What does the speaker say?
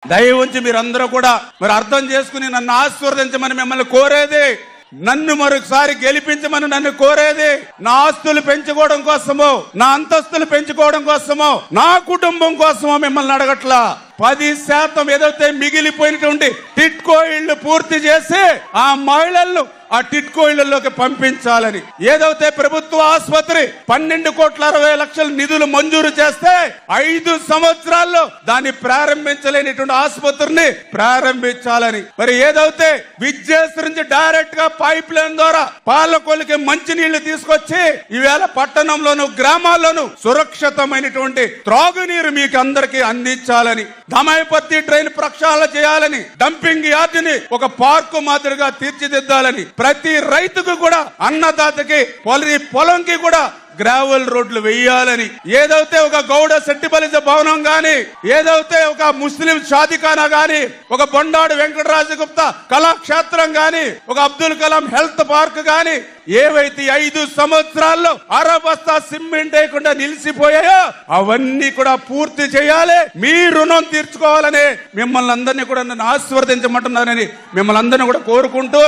దయ ఉంచి మీరందరూ కూడా మరి అర్థం చేసుకుని నన్ను ఆశీర్వదించమని మిమ్మల్ని కోరేది, నన్ను మరొకసారి గెలిపించమని నన్ను కోరేది, నా ఆస్తులు పెంచుకోవడం కోసమో, నా అంతస్తులు పెంచుకోవడం కోసమో, నా కుటుంబం కోసమో మిమ్మల్ని అడగట్లా. 10% ఏదైతే మిగిలిపోయినటువంటి టిట్కో ఇళ్లు పూర్తి చేసి ఆ మహిళలను ఆ టిట్కో ఇళ్లలోకి పంపించాలని, ఏదైతే ప్రభుత్వ ఆసుపత్రి 12,60,00,000 నిధులు మంజూరు చేస్తే 5 సంవత్సరాల్లో దాన్ని ప్రారంభించలేనిటువంటి ఆసుపత్రిని ప్రారంభించాలని, మరి ఏదైతే విద్యాశ్రీ నుంచి డైరెక్ట్ గా పైప్ లైన్ ద్వారా పాలకొల్లుకి మంచినీళ్లు తీసుకొచ్చి ఈవేళ పట్టణంలోను గ్రామాల్లోనూ సురక్షితమైనటువంటి త్రాగునీరు మీకు అందరికీ అందించాలని, దమాయిపత్తి ట్రైన్ ప్రక్షాళన చేయాలని, డంపింగ్ యార్డుని ఒక పార్కు మాదిరిగా తీర్చిదిద్దాలని, ప్రతి రైతుకు కూడా అన్నదాతకి పొలంకి కూడా గ్రావెల్ రోడ్లు వేయాలని, ఏదైతే ఒక గౌడ సెట్టిబలిజ భవనం గాని, ఏదైతే ఒక ముస్లిం షాదిఖానా గాని, ఒక బొండాడు వెంకటరాజ గుప్తా కళాక్షేత్రం గాని, ఒక అబ్దుల్ కలాం హెల్త్ పార్క్ గాని, ఏవైతే 5 సంవత్సరాల్లో అరబస్తా సిమెంట్ వేయకుండా నిలిచిపోయాయో అవన్నీ కూడా పూర్తి చేయాలి. మీ రుణం తీర్చుకోవాలని మిమ్మల్ని అందరినీ కూడా నన్ను ఆశీర్వదించమంటున్నానని మిమ్మల్ని అందరినీ కూడా కోరుకుంటూ